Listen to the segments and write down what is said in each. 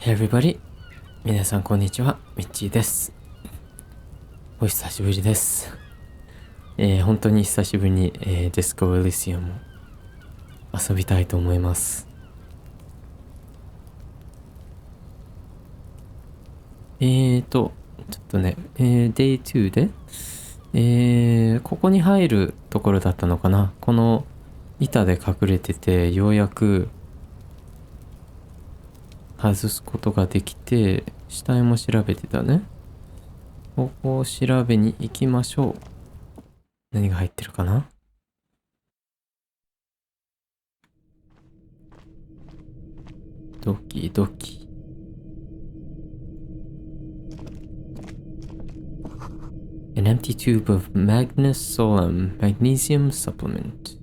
Hey everybody! 皆さんこんにちは、ミッチーです。お久しぶりです。本当に久しぶりに、ディスコエリシアムを遊びたいと思います。ちょっとね、Day 2で、ここに入るところだったのかな。この板で隠れてて、ようやく外すことができて、死体も調べてたね。ここを調べに行きましょう。何が入ってるかな？ドキドキ。An empty tube of magnesium supplement.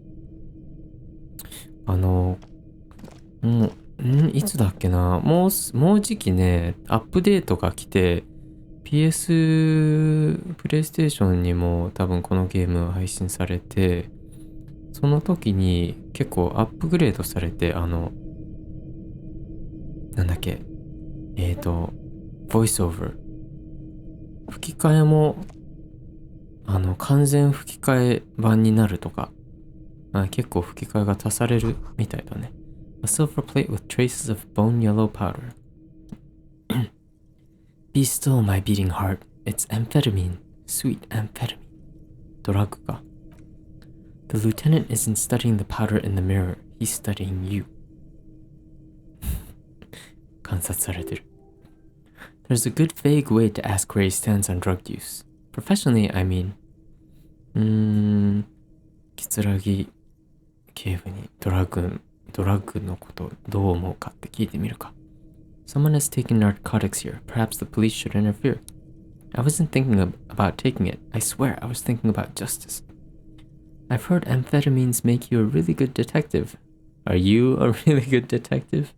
いつだっけな、もうじきね、アップデートが来て、プレイステーションにも多分このゲームは配信されて、その時に結構アップグレードされて、なんだっけ、ボイスオーバー。吹き替えも、完全吹き替え版になるとか、結構吹き替えが足されるみたいだね。A silver plate with traces of bone yellow powder. Be still, my beating heart. It's amphetamine. Sweet amphetamine. ドラッグか。The lieutenant isn't studying the powder in the mirror. He's studying you. 観察されてる。There's a good vague way to ask where he stands on drug use. Professionally, I mean. キツラギ警部にドラッグのことどう思うかって聞いてみるか。Someone has taken narcotics here. Perhaps the police should interfere. I wasn't thinking about taking it. I swear I was thinking about justice. I've heard amphetamines make you a really good detective. Are you a really good detective?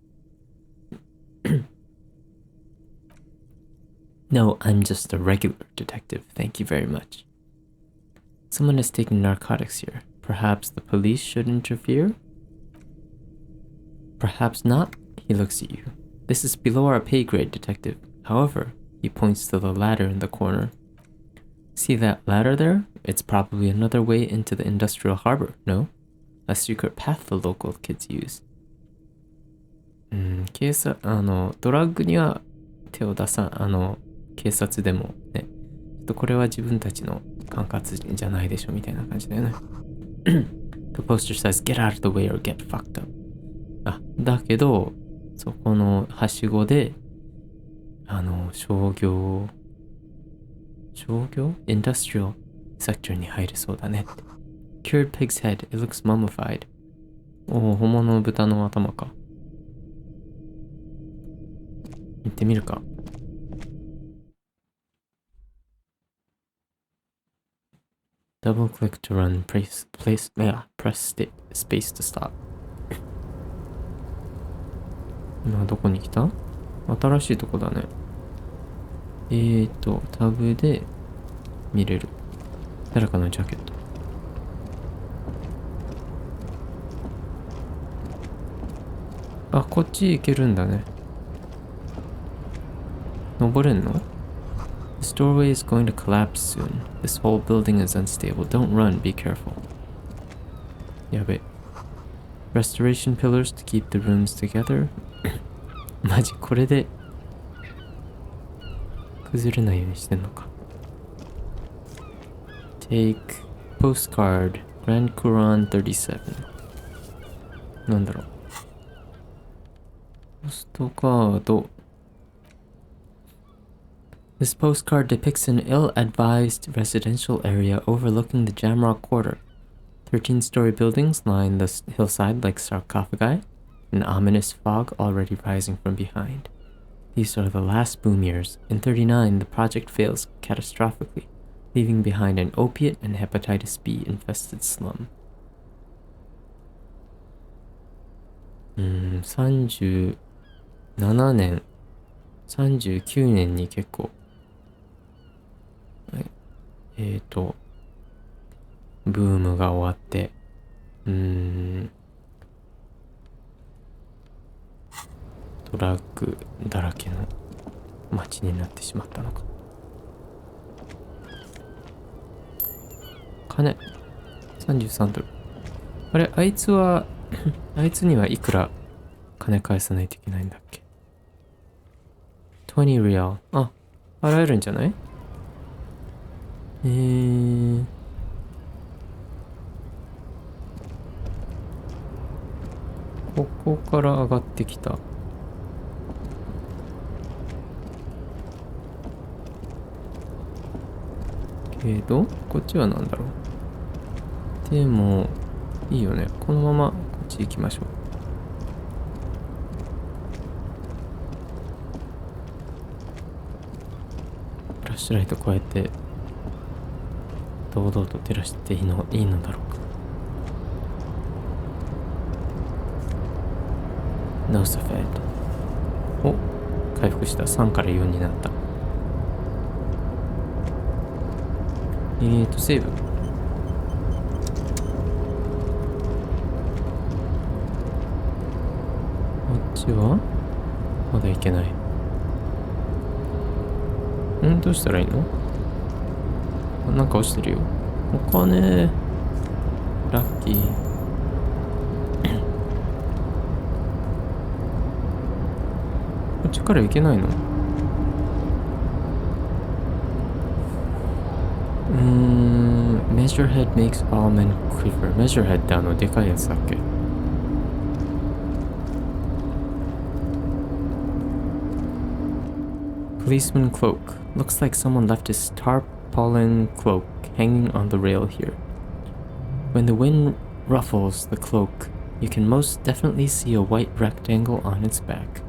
No, I'm just a regular detective. Thank you very much. Someone has taken narcotics here. Perhaps the police should interfere? Perhaps not. He looks at you. This is below our pay grade, detective. However, he points to the ladder in the corner. See that ladder there? It's probably another way into the industrial harbor, no? A secret path the local kids use. ドラッグには手を出さ、警察でもね、ちょっとこれは自分たちの管轄じゃないでしょみたいな感じだよね。The poster says, get out of the way or get fucked up. だけど、そこのはしごで、商業インダストリアルセクターに入れそうだね。Cured pig's head. It looks mummified. 本物の豚の頭か。行ってみるか。Double click to run. Press space to stop. 今どこに来た？新しいとこだね。タブで見れる。誰かのジャケット。こっち行けるんだね。登れんの？ This doorway is going to collapse soon. This whole building is unstable. Don't run. Be careful. やべ。Restoration pillars to keep the rooms together. マジこれで崩れないようにしてんのか。Take postcard Grand Couronne 37。なんだろう。ポストカード。This postcard depicts an ill-advised residential area overlooking the Jamrock Quarter. 13-story buildings line the hillside like sarcophagi, an ominous fog already rising from behind. These are the last boom years. In 39, the project fails catastrophically, leaving behind an opiate and hepatitis B infested slum. 37年、39年に結構、ブームが終わって、トラックだらけの街になってしまったのか。金33ドル。あれ、あいつはあいつにはいくら金返さないといけないんだっけ。20リアル。あ、払えるんじゃない？ここから上がってきた。けど、こっちは何だろう。でも、いいよね。このままこっち行きましょう。フラッシュライトこうやって堂々と照らしていいのだろうか。No s u f f e d。 お、回復した。3から4になった。セーブ。こっちはまだいけない。どうしたらいいの？なんか落ちてるよ。お金。ラッキー。こっちから行けないの？Measurehead makes all men quiver. Measurehead ってでかいやつだっけ？Policeman cloak. Looks like someone left his tarpaulin cloak hanging on the rail here. When the wind ruffles the cloak, you can most definitely see a white rectangle on its back.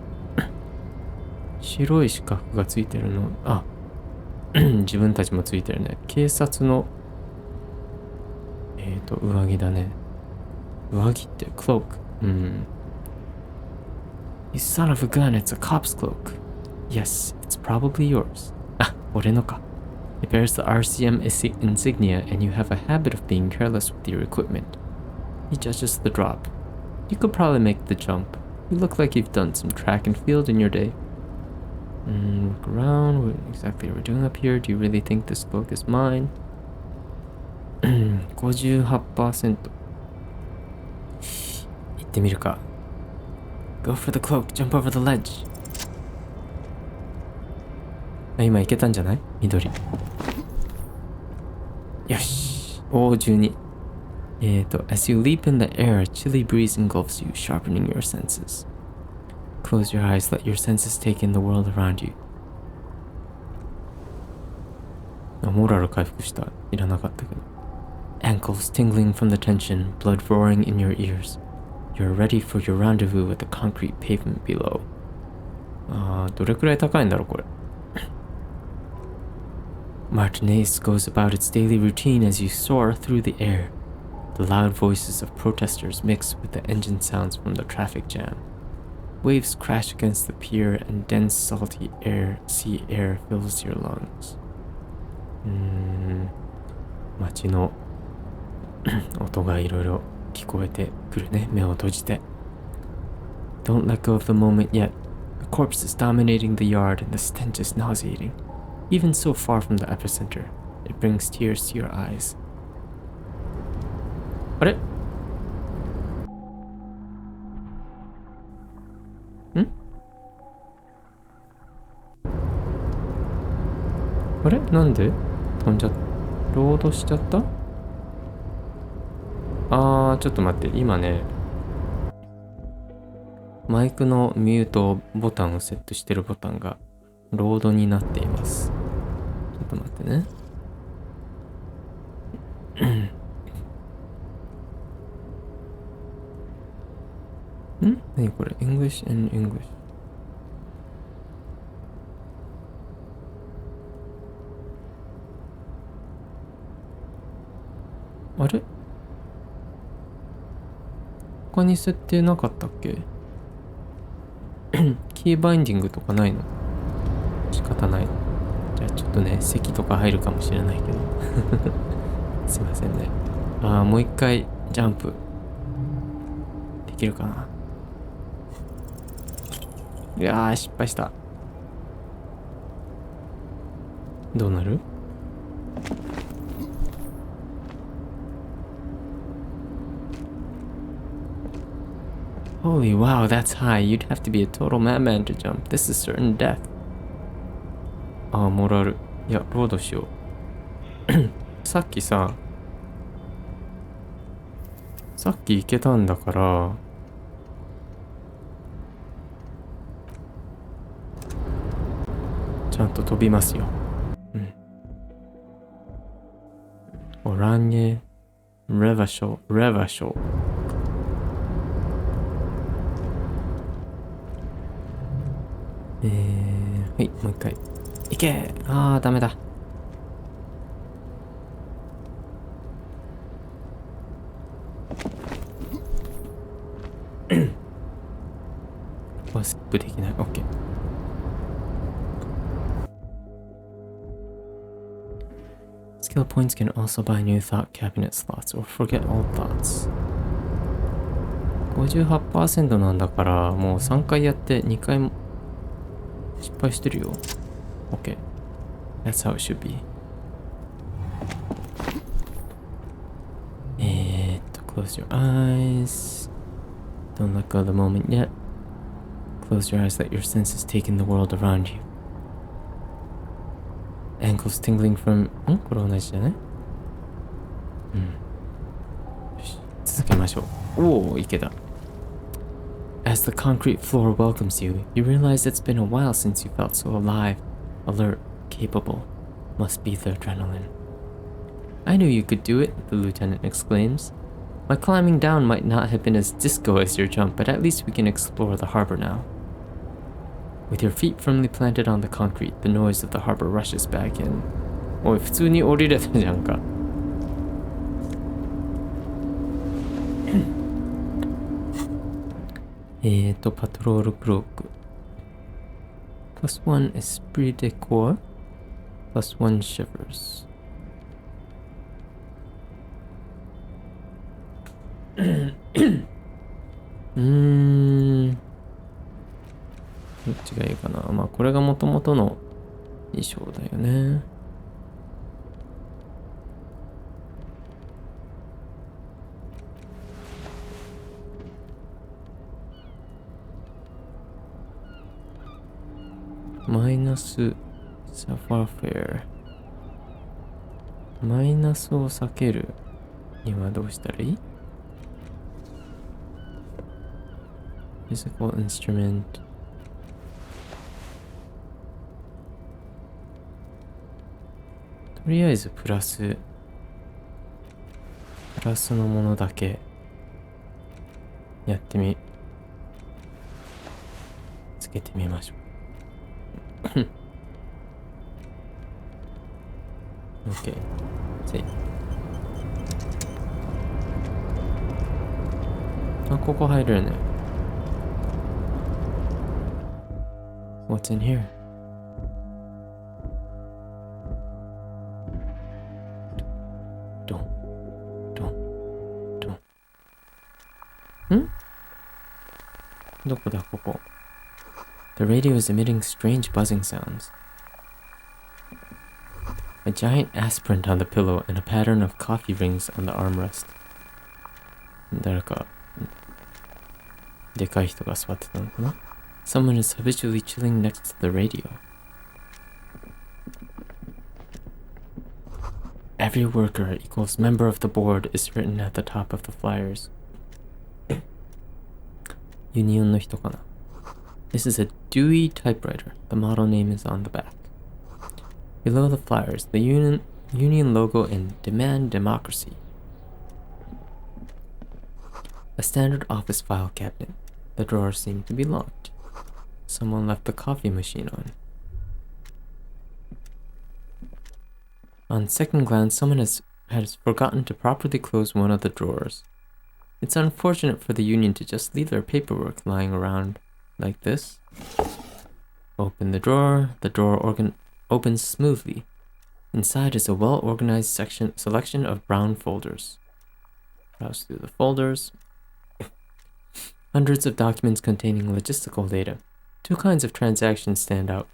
白い四角がついてるの。あ、自分たちもついてるね。警察の上着だね。上着って cloak。You son of a gun, it's a cop's cloak. Yes, it's probably yours. あ、俺のか。It bears the RCM insignia and you have a habit of being careless with your equipment. He judges the drop. You could probably make the jump. You look like you've done some track and field in your day. Look around. What exactly are we doing up here? Do you really think this cloak is mine? 58%。行ってみるか。Go for the cloak. Jump over the ledge. 今行けたんじゃない？緑。よし。おー、12。As you leap in the air, a chilly breeze engulfs you, sharpening your senses. Close your eyes, let your senses take in the world around you. モラル回復した。いらなかったけど。Ankles tingling from the tension, blood roaring in your ears. You're ready for your rendezvous with the concrete pavement below. どれくらい高いんだろうこれ。Martinez goes about its daily routine as you soar through the air. The loud voices of protesters mix with the engine sounds from the traffic jam. Waves crash against the pier and dense salty sea air fills your lungs. 街の音がいろいろ聞こえてくるね。目を閉じて。Don't let go of the moment yet. A corpse is dominating the yard and the stench is nauseating. Even so far from the epicenter, it brings tears to your eyes. あれ？あれ？なんで飛んじゃった？ロードしちゃった？ちょっと待って。今ね、マイクのミュートボタンをセットしてるボタンがロードになっています。ちょっと待ってね。何これ？ English and English。あれ？他に設定なかったっけ？キーバインディングとかないの？仕方ない。じゃあちょっとね、席とか入るかもしれないけど。すいませんね。もう一回ジャンプできるかな。いやー、失敗した。どうなる？Holy wow, that's high. You'd have to be a total madman to jump. This is certain death. ああ、モラル。いや、ロードしよう。さっきさっき行けたんだから、ちゃんと飛びますよ。オランゲ、レバショー。はい、もう一回。いけー。あー、ダメだ。スキップできない。OK。Skill points can also buy new thought cabinet slots or forget old thoughts. 58% なんだから、もう3回やって2回も失敗してるよ。OK。That's how it should be. Close your eyes. Don't let go of the moment yet. Close your eyes, let your senses take in the world around you. Ankles tingling from... これ同じじゃない？よし、続けましょう。おお、いけた。As the concrete floor welcomes you, you realize it's been a while since you felt so alive, alert, capable. Must be the adrenaline. I knew you could do it, the lieutenant exclaims. My climbing down might not have been as disco as your jump, but at least we can explore the harbor now. With your feet firmly planted on the concrete, the noise of the harbor rushes back in. おい、普通に降りれたじゃんか。パトロールクローク。Plus one esprit de corps. Plus one shivers. どっちがいいかな。まあこれが元々の衣装だよね。マイナスサファーフェア。マイナスを避けるにはどうしたらいい？ Physical instrument。とりあえずプラスのものだけやってつけてみましょう。OK。あ、ここ入れるね。What's in here?どこだここ。The radio is emitting strange buzzing sounds. A giant aspirin on the pillow and a pattern of coffee rings on the armrest. 誰かでかい人が座ってたのかな？ Someone is habitually chilling next to the radio. Every worker equals member of the board is written at the top of the flyers. ユニオンの人かな。This is a Dewey typewriter. The model name is on the back. Below the flyers, the union logo and Demand Democracy. A standard office file cabinet. The drawers seem to be locked. Someone left the coffee machine on. On second glance, someone has forgotten to properly close one of the drawers. It's unfortunate for the union to just leave their paperwork lying around like this. Open the door opens smoothly. Inside is a well-organized selection of brown folders. Browse through the folders. Hundreds of documents containing logistical data. Two kinds of transactions stand out.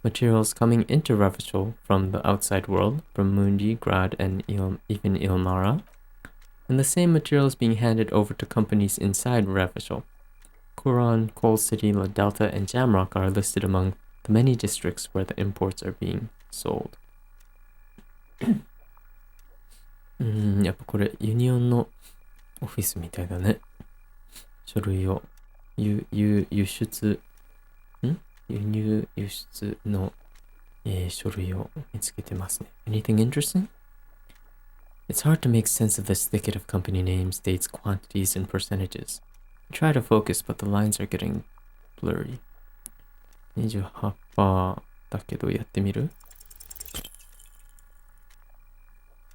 Materials coming into Revachol from the outside world, from Mundi, Grad, and even Ilmara, and the same materials being handed over to companies inside Revachol. Kuran, Coal City, La Delta, and Jamrock are listed among the many districts where the imports are being sold. やっぱこれユニオンのオフィスみたいだね。書類を輸出輸入輸出の、書類を見つけてますね。Anything interesting? It's hard to make sense of this thicket of company names, dates, quantities, and percentages. I try to focus, but the lines are getting blurry. 28%だけどやってみる?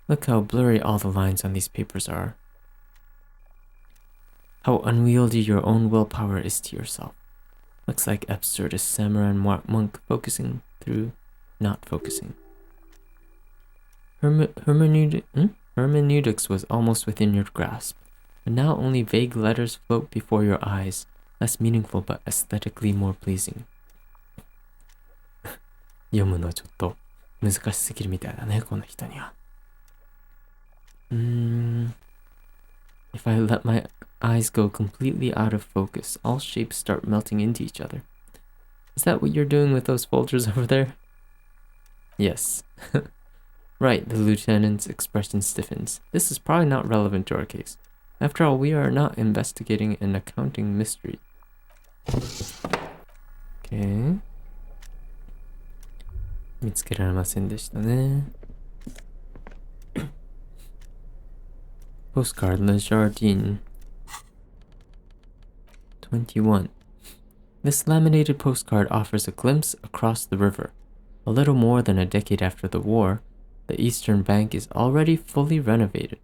Look how blurry all the lines on these papers are. How unwieldy your own willpower is to yourself. Looks like absurdist samurai monk focusing through not focusing. Hermeneutics was almost within your grasp, but now only vague letters float before your eyes, less meaningful but aesthetically more pleasing. 読むのちょっと難しすぎるみたいだね、この人には。If I let my eyes go completely out of focus, all shapes start melting into each other. Is that what you're doing with those folders over there? Yes. Right, the lieutenant's expression stiffens. This is probably not relevant to our case. After all, we are not investigating an accounting mystery. Okay. 見つけられませんでしたね。Postcard Le Jardin 21. This laminated postcard offers a glimpse across the river. A little more than a decade after the war, the eastern bank is already fully renovated.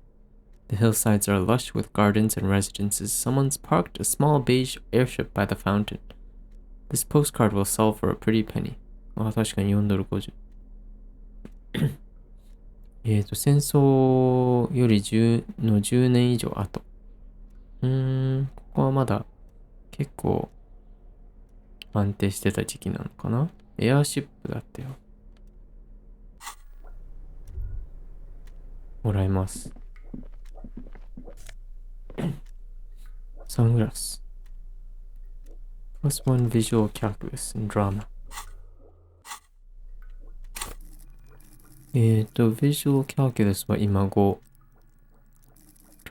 The hillsides are lush with gardens and residences. Someone's parked a small beige airship by the fountain. This postcard will sell for a pretty penny. あ、確かに$4.50。戦争より10年以上後。ここはまだ結構安定してた時期なのかな。エアーシップだったよ。もらいます。サングラス。Plus one visual calculus and drama. visual calculus は今5。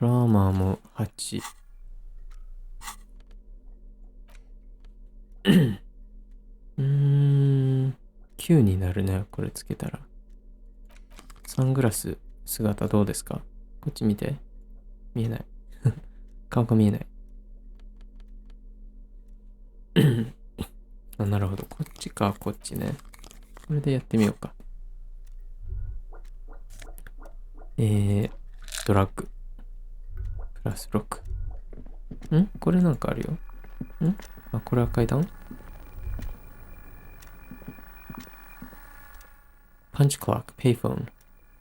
ドラマも8。9になるね、これつけたら。サングラス姿どうですか？こっち見て。見えない。顔が見えない。あ、なるほど。こっちか、こっちね。これでやってみようか。ドラッグ。プラス6。これなんかあるよ。あ、これは階段？ Punch clock, payphone.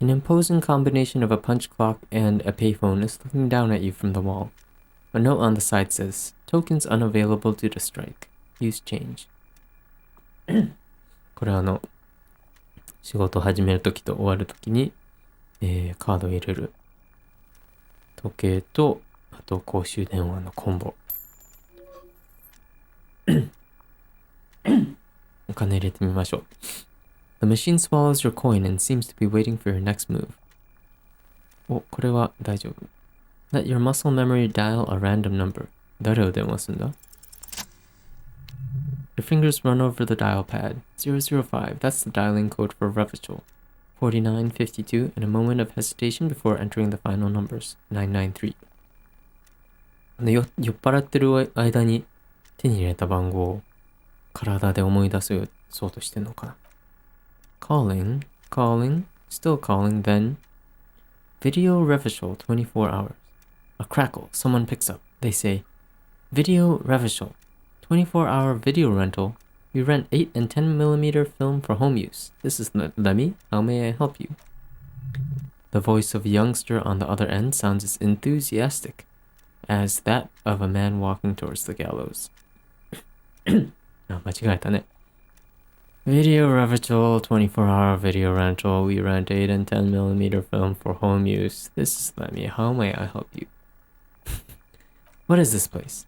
An imposing combination of a punch clock and a payphone is looking down at you from the wall. A note on the side says, Tokens unavailable due to strike. Use change. これ仕事を始めるときと終わるときに、カードを入れる時計と、あと公衆電話のコンボ。お金入れてみましょう。The machine swallows your coin and seems to be waiting for your next move. お、これは大丈夫。Let your muscle memory dial a random number. 誰を電話すんだ？ Your fingers run over the dial pad. 005. That's the dialing code for Revachol. 49, 52, and a moment of hesitation before entering the final numbers. 993. 酔っ払ってる間に手に入れた番号を体で思い出そうとしてんのかな。Calling, still calling, then Video Revachol 24 hours. A crackle, someone picks up. They say, Video Revachol, 24-hour video rental. We rent 8 and 10mm film for home use. This is Lemmy. How may I help you? The voice of a youngster on the other end sounds as enthusiastic as that of a man walking towards the gallows. ああ、間違えたね。Video rental, 24-hour video rental. We rent 8 and 10mm film for home use. This is Lemmy. How may I help you? What is this place?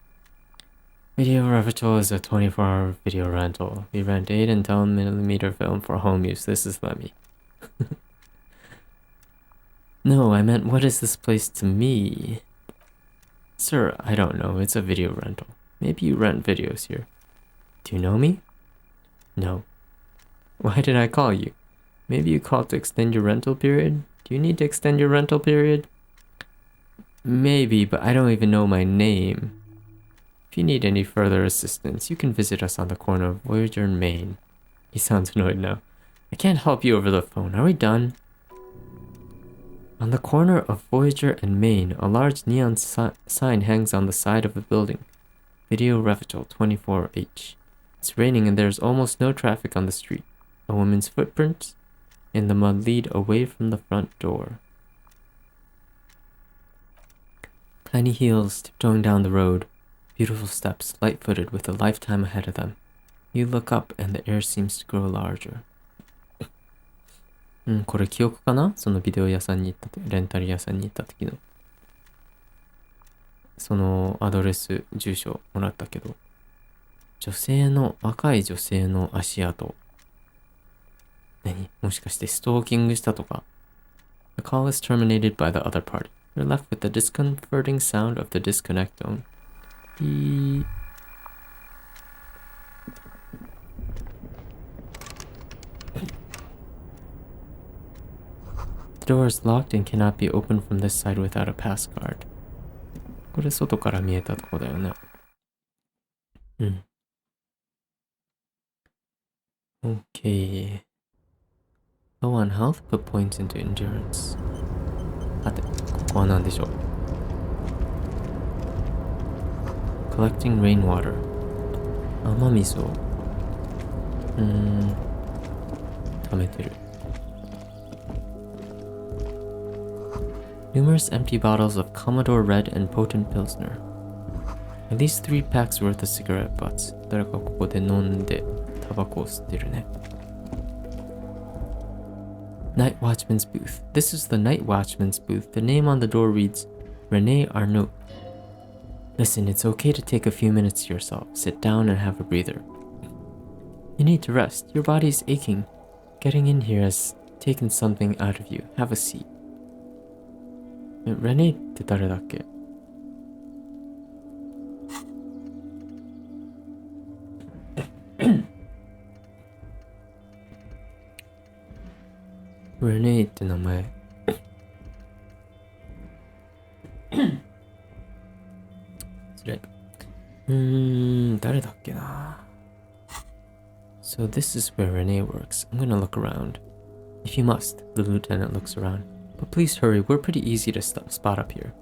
Video rental is a 24-hour video rental. We rent 8 and 10mm film for home use. This is Lemmy. No, I meant what is this place to me? Sir, I don't know. It's a video rental. Maybe you rent videos here. Do you know me? No. Why did I call you? Maybe you called to extend your rental period? Do you need to extend your rental period? Maybe, but I don't even know my name. If you need any further assistance, you can visit us on the corner of Voyager and Main. He sounds annoyed now. I can't help you over the phone. Are we done? On the corner of Voyager and Main, a large neon sign hangs on the side of the building. Video Revital 24H. It's raining and there's almost no traffic on the street. A woman's footprints in the mud lead away from the front door. Tiny heels tiptoeing down the road. Beautiful steps, light-footed with a lifetime ahead of them. You look up and the air seems to grow larger. これ記憶かな？そのビデオ屋さんに行ったレンタル屋さんに行った時の。そのアドレス、住所もらったけど。若い女性の足跡。何？もしかしてストーキングしたとか？ The call is terminated by the other party. You're left with the discomforting sound of the disconnect tone. The door is locked and cannot be opened from this side without a pass card. これ外から見えたとこだよね。Okay. Low on health, put points into endurance. さて、ここは何でしょう？ Collecting rainwater. 雨水を溜めてる。Numerous empty bottles of Commodore Red and Potent Pilsner. At least 3 packs worth of cigarette butts. 誰かここで飲んでタバコを吸ってるね。Night Watchman's booth. This is the Night Watchman's booth. The name on the door reads Rene Arnault. Listen, it's okay to take a few minutes to yourself. Sit down and have a breather. You need to rest. Your body's aching. Getting in here has taken something out of you. Have a seat. Rene って誰だっけ？レネーって名前失礼誰だっけな So this is where Renee works. I'm gonna look around. If you must, the lieutenant looks around. But please hurry, we're pretty easy to spot up here.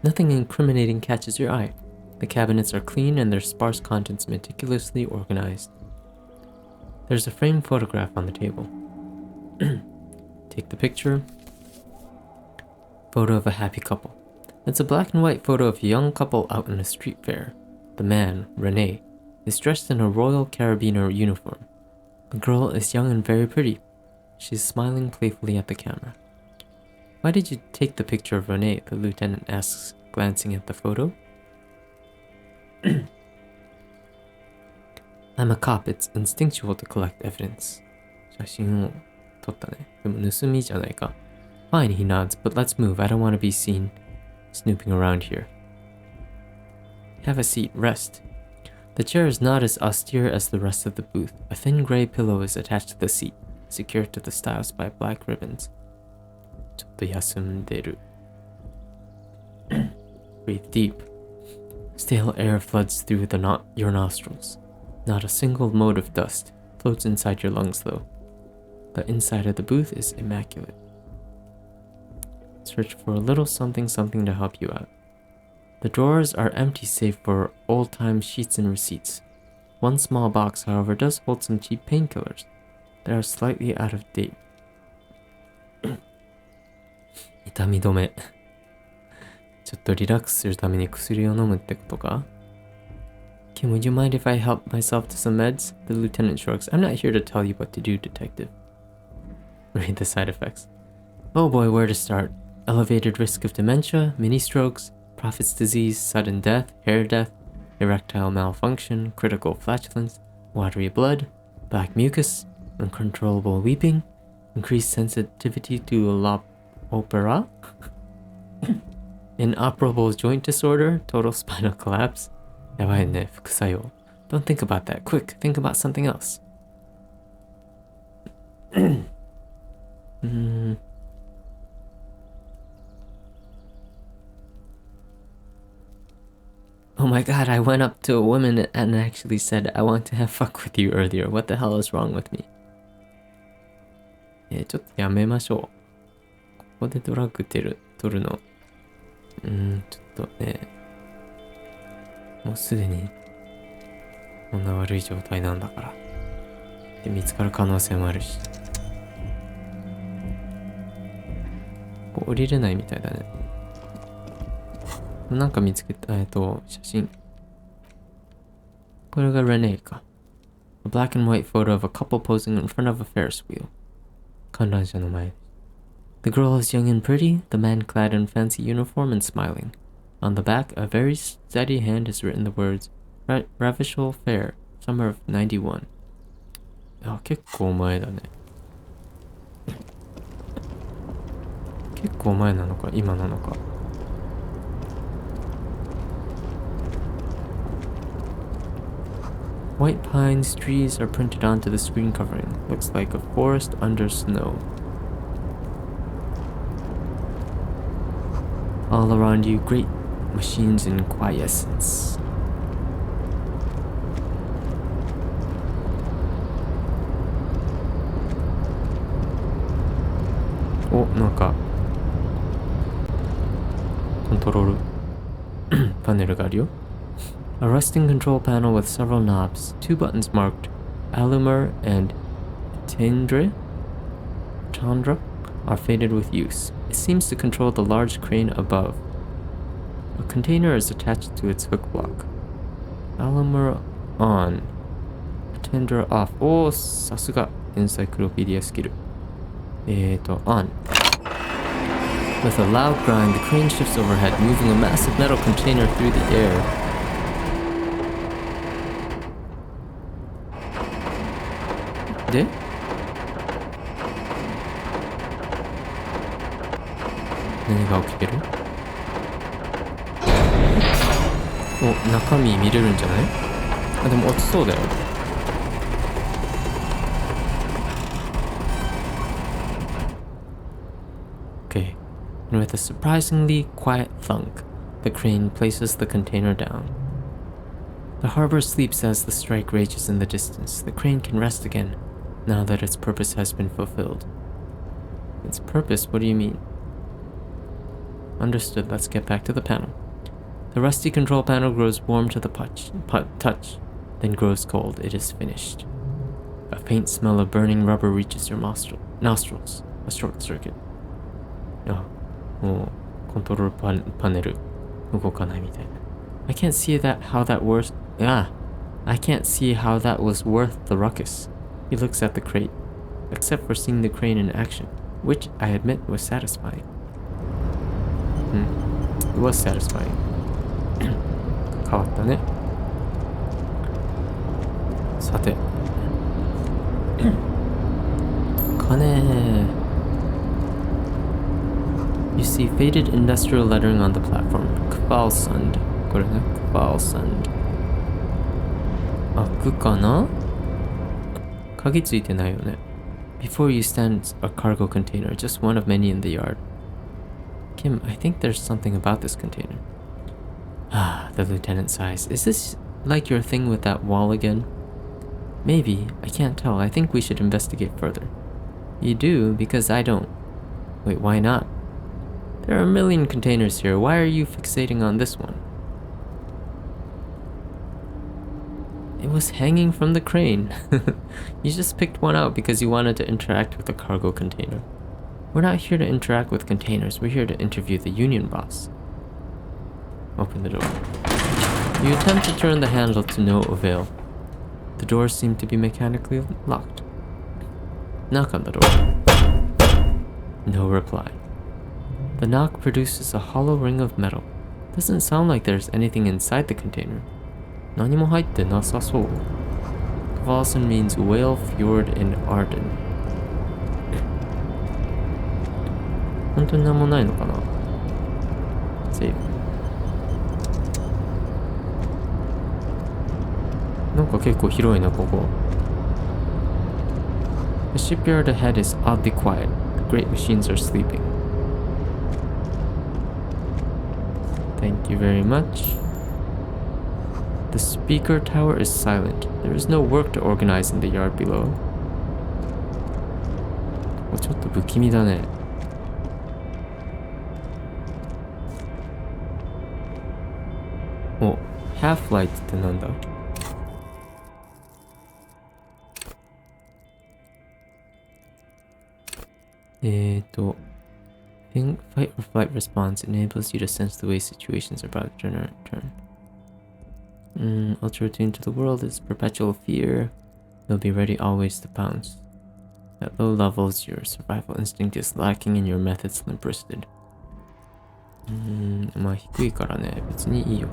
Nothing incriminating catches your eye. The cabinets are clean and their sparse contents meticulously organized. There's a framed photograph on the table. Take the picture. Photo of a happy couple. It's a black and white photo of a young couple out in a street fair. The man, Rene, is dressed in a Royal Carabiner uniform. The girl is young and very pretty. She's smiling playfully at the camera. Why did you take the picture of Rene? The lieutenant asks, glancing at the photo. I'm a cop. It's instinctual to collect evidence. 写真を撮ったね。でも盗みじゃないか。Fine, he nods, but let's move. I don't want to be seen snooping around here. Have a seat, rest. The chair is not as austere as the rest of the booth. A thin gray pillow is attached to the seat, secured to the stiles by black ribbons. ちょっと休んでる。Breathe deep. Stale air floods through your nostrils. Not a single mote of dust floats inside your lungs, though. The inside of the booth is immaculate. Search for a little something to help you out. The drawers are empty save for old-time sheets and receipts. One small box, however, does hold some cheap painkillers. They are slightly out of date. 痛み止め。ちょっとリラックスするために薬を飲むってことか？ Kim, would you mind if I help myself to some meds? The lieutenant shrugs. I'm not here to tell you what to do, detective. Read the side effects. Oh boy, where to start? Elevated risk of dementia, mini-strokes, Prophet's disease, sudden death, hair death, erectile malfunction, critical flatulence, watery blood, black mucus, uncontrollable weeping, increased sensitivity to opera, inoperable joint disorder, total spinal collapse. やばいね、副作用. Don't think about that. Quick, think about something else. Oh my god, I went up to a woman and actually said, I want to have fuck with you earlier. What the hell is wrong with me? ちょっとやめましょう。ここでドラッグ取るの。ちょっとね。もうすでに、こんな悪い状態なんだから。で、見つかる可能性もあるし。ここ降りれないみたいだね。なんか見つけた、写真。これがレネーか。A black and white photo of a couple posing in front of a Ferris wheel. 観覧車の前。The girl is young and pretty, the man clad in fancy uniform and smiling. On the back, a very steady hand has written the words, Ravishal Fair, Summer of 91. あ、結構前だね。結構前なのか、今なのか。White pines trees are printed onto the screen covering. Looks like a forest under snow. All around you, great machines in quiescence. Oh, なんかコントロールパネルがあるよ。A rusting control panel with several knobs, 2 buttons marked Alumar and Chandra are faded with use. It seems to control the large crane above. A container is attached to its hook block. Alumar on. Chandra off. Oh, さすがエンサイクロペディアスキル。on. With a loud grind, the crane shifts overhead, moving a massive metal container through the air. De? 何が起きてる？お、中身見れるんじゃない？あ、でも落ちそうだよ。Okay. And with a surprisingly quiet thunk, the crane places the container down. The harbor sleeps as the strike rages in the distance. The crane can rest again, now that its purpose has been fulfilled. Its purpose? What do you mean? Understood. Let's get back to the panel. The rusty control panel grows warm to the touch, then grows cold. It is finished. A faint smell of burning rubber reaches your nostrils. A short circuit. あ、もうコントロールパネル動かないみたいな。I can't see how that was worth the ruckus. He looks at the crate, except for seeing the crane in action, which I admit was satisfying. It was satisfying. 変わったね。さて。金。You see faded industrial lettering on the platform. Kvalsund. これね、Kvalsund. 開くかな？鍵ついてないよね。Before you stands a cargo container, just one of many in the yard. Kim, I think there's something about this container. Ah, the lieutenant sighs. Is this like your thing with that wall again? Maybe. I can't tell. I think we should investigate further. You do, because I don't. Wait, why not? There are a million containers here. Why are you fixating on this one? It was hanging from the crane. You just picked one out because you wanted to interact with the cargo container. We're not here to interact with containers. We're here to interview the union boss. Open the door. You attempt to turn the handle to no avail. The doors seem to be mechanically locked. Knock on the door. No reply. The knock produces a hollow ring of metal. Doesn't sound like there's anything inside the container. 何も入ってなさそう。Kvalson means whale, fjord, and Arden. 本当に何もないのかな？セーブ。なんか結構広いな、ここ。The shipyard ahead is oddly quiet. The great machines are sleeping. Thank you very much. The speaker tower is silent. There is no work to organize in the yard below. ちょっと不気味だね。お、Half-Light ってなんだ？Fight or flight response enables you to sense the way situations are about to turn. Ultra attuned to the world is perpetual fear. You'll be ready always to pounce. At low levels, your survival instinct is lacking and your methods limp-wristed. まあ低いからね、別にいいよ。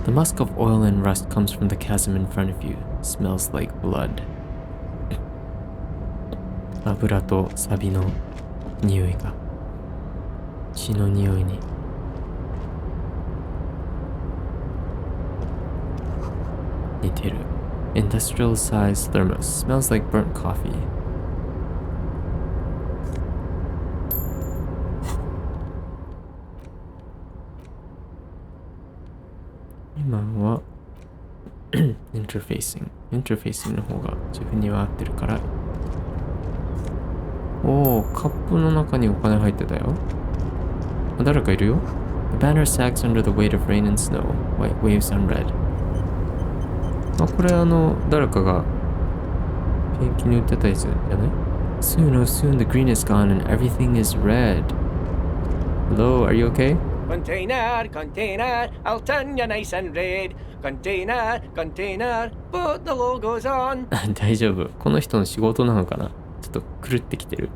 The musk of oil and rust comes from the chasm in front of you. Smells like blood. 油とサビの匂いが血の匂いに似てる。Industrial sized thermos smells like burnt coffee. 今はインターフェーシングの方が自分には合ってるから。おー、カップの中にお金入ってたよ。誰かいるよ。The banner sags under the weight of rain and snow. White waves on red. あ、これ誰かがペンキに売ってたやつじゃない？ Soon, oh soon, the green is gone and everything is red. Hello, are you okay? Container, I'll turn you nice and red. Container, put the logos on. 大丈夫。この人の仕事なのかな？ちょっと狂ってきてる。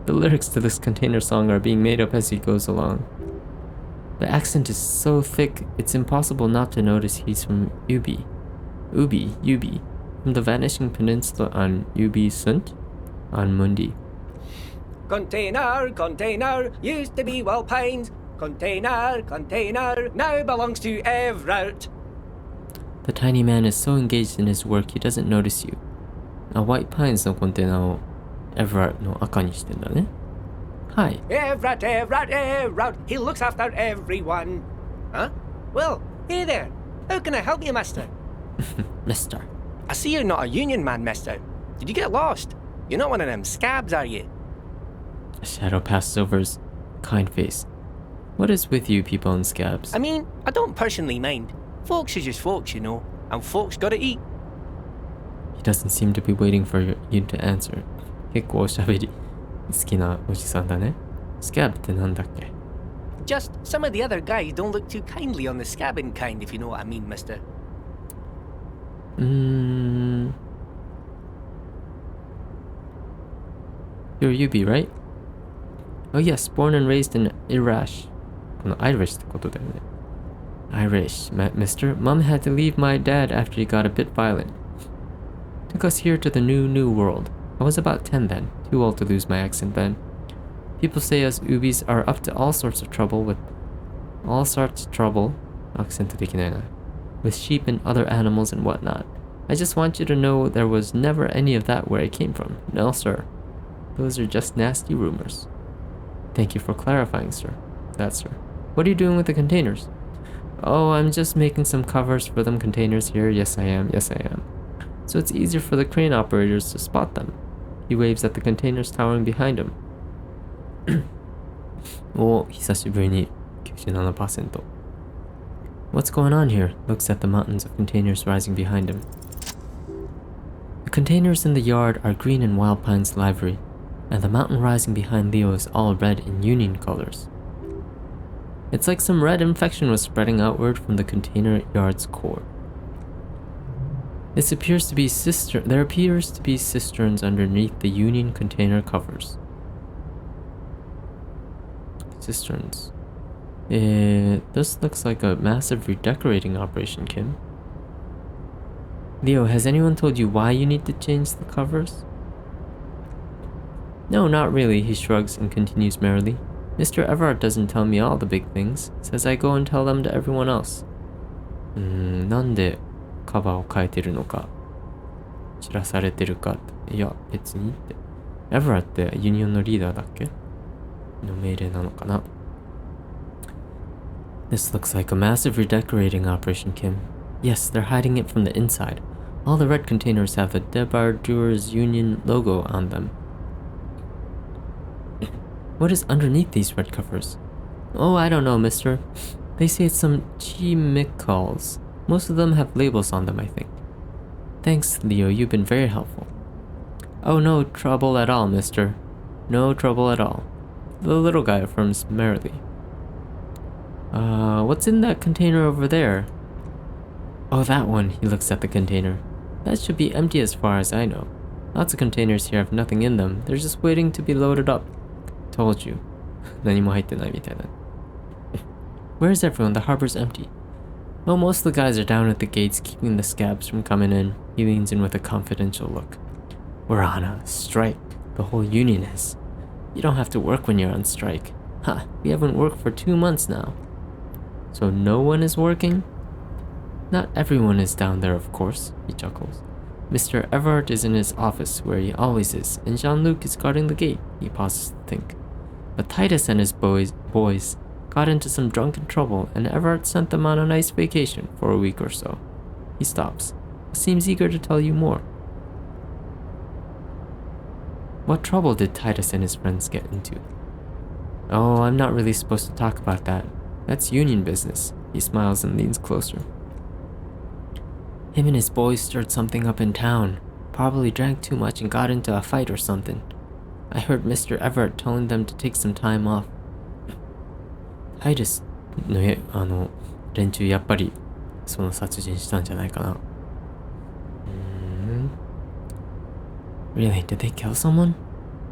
The lyrics to this container song are being made up as he goes along. The accent is so thick, it's impossible not to notice he's from Ubi, from the vanishing peninsula on Ubi Sunt, on Mundi. Container, used to be Well Pines. Container, now belongs to Everett. The tiny man is so engaged in his work he doesn't notice you. White Pines のコンテナを Everett の赤にしてんだね。はい。Everett, he looks after everyone. Huh? Well, hey there. How can I help you, mister? Mister. I see you're not a union man, mister. Did you get lost? You're not one of them scabs, are you? A shadow passes over his kind face. What is with you people in scabs? I mean, I don't personally mind. Folks are just folks, you know. And folks gotta eat. He doesn't seem to be waiting for you to answer. 結構おしゃべり好きなおじさんだね。Scab ってなんだっけ？ Just some of the other guys don't look too kindly on the scabbing kind, if you know what I mean, mister. You're Yubi, right? Oh yes, born and raised in Irash. この Irish ってことだよね。Irish, mister. Mom had to leave my dad after he got a bit violent. Took us here to the new world. I was about 10 then, too old to lose my accent then. People say us Ubis are up to all sorts of trouble, accent できないな, with sheep and other animals and whatnot. I just want you to know there was never any of that where I came from. No, sir. Those are just nasty rumors. Thank you for clarifying, sir. That, sir. What are you doing with the containers? Oh, I'm just making some covers for them containers here. Yes, I am. So it's easier for the crane operators to spot them. He waves at the containers towering behind him. お、久しぶりに 97%. What's going on here? Looks at the mountains of containers rising behind him. The containers in the yard are green in Wild Pine's livery, and the mountain rising behind Leo is all red in Union colors. It's like some red infection was spreading outward from the container yard's core. There appears to be cisterns underneath the Union container covers. Cisterns. This looks like a massive redecorating operation, Kim. Leo, has anyone told you why you need to change the covers? No, not really, he shrugs and continues merrily. Mr. Everard doesn't tell me all the big things. Says I go and tell them to everyone else. なんでカバーを変えてるのか知らされてるかって。いや、別にって。Everard ってユニオンのリーダーだっけの命令なのかな。This looks like a massive redecorating operation, Kim. Yes, they're hiding it from the inside. All the red containers have the Debardeurs Union logo on them. What is underneath these red covers? Oh, I don't know, mister. They say it's some chemicals. Most of them have labels on them, I think. Thanks, Leo. You've been very helpful. Oh, no trouble at all, mister. No trouble at all. The little guy affirms merrily. What's in that container over there? Oh, that one. He looks at the container. That should be empty as far as I know. Lots of containers here have nothing in them. They're just waiting to be loaded up. Told you. 何も入ってないみたいな。Where's everyone? The harbor's empty. Well, most of the guys are down at the gates keeping the scabs from coming in. He leans in with a confidential look. We're on a strike. The whole union is. You don't have to work when you're on strike. Ha, we haven't worked for 2 months now. So no one is working? Not everyone is down there, of course, he chuckles. Mr. Everard is in his office, where he always is, and Jean-Luc is guarding the gate. He pauses to think. But Titus and his boys got into some drunken trouble, and Everard sent them on a nice vacation for a week or so. He stops, but seems eager to tell you more. What trouble did Titus and his friends get into? Oh, I'm not really supposed to talk about that. That's union business. He smiles and leans closer. Him and his boys stirred something up in town. Probably drank too much and got into a fight or something. I heard Mr. Everett telling them to take some time off. Titus の連中やっぱりその殺人したんじゃないかな。Really? Did they kill someone?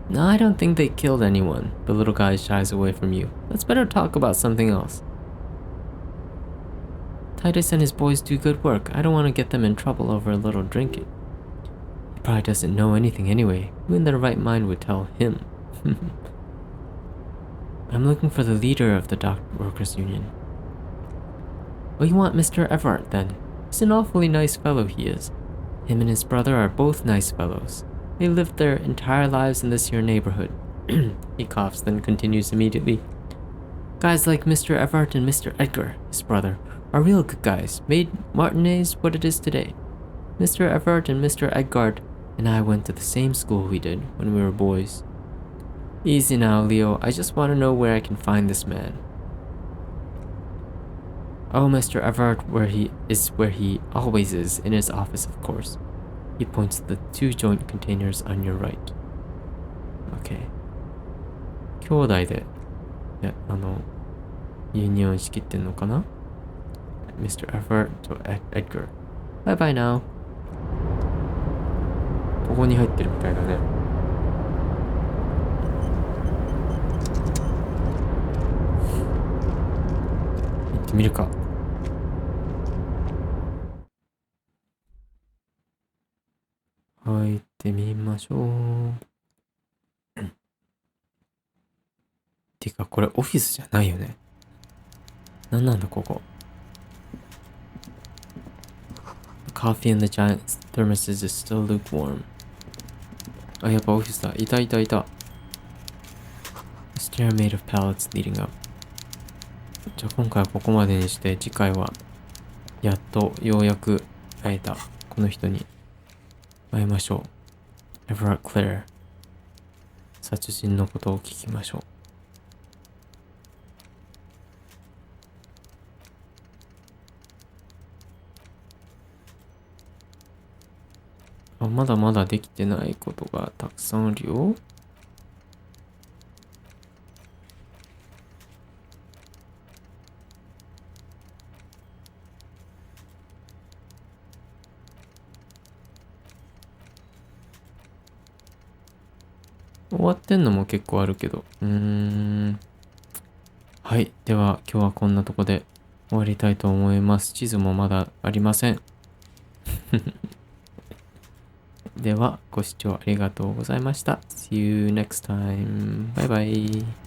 No, I don't think they killed anyone. The little guy shies away from you. Let's better talk about something else. Titus and his boys do good work. I don't want to get them in trouble over a little drinking. He probably doesn't know anything anyway. Who in their right mind would tell him? I'm looking for the leader of the dock workers union. Oh, you want Mr. Everard then? He's an awfully nice fellow, he is. Him and his brother are both nice fellows. They lived their entire lives in this here neighborhood. He coughs, then continues immediately. Guys like Mr. Everard and Mr. Edgar, his brother, are real good guys. Made Martinez what it is today. Mr. Everard and Mr. Edgard and I went to the same school we did when we were boys. Easy now, Leo. I just want to know where I can find this man. Oh, Mr. Everard, where he always is, in his office, of course. He points to the 2 joint containers on your right. Okay. 兄弟で、ユニオン仕切ってんのかな Mr. Everard to Edgar. Bye bye now. ここに入ってるみたいだね。行ってみるか。入ってみましょう。てかこれオフィスじゃないよね。なんなんだここ。The coffee in the giant thermoses is still lukewarm. あ、やっぱオフィスだ。いたいたいた。A stair made of pallets leading up. じゃあ今回はここまでにして、次回はやっとようやく会えたこの人に会いましょう。Everard Clare。殺人のことを聞きましょう。まだまだできてないことがたくさんあるよ。終わってんのも結構あるけど。はい。では、今日はこんなとこで終わりたいと思います。地図もまだありません。では、ご視聴ありがとうございました。See you next time. バイバイ。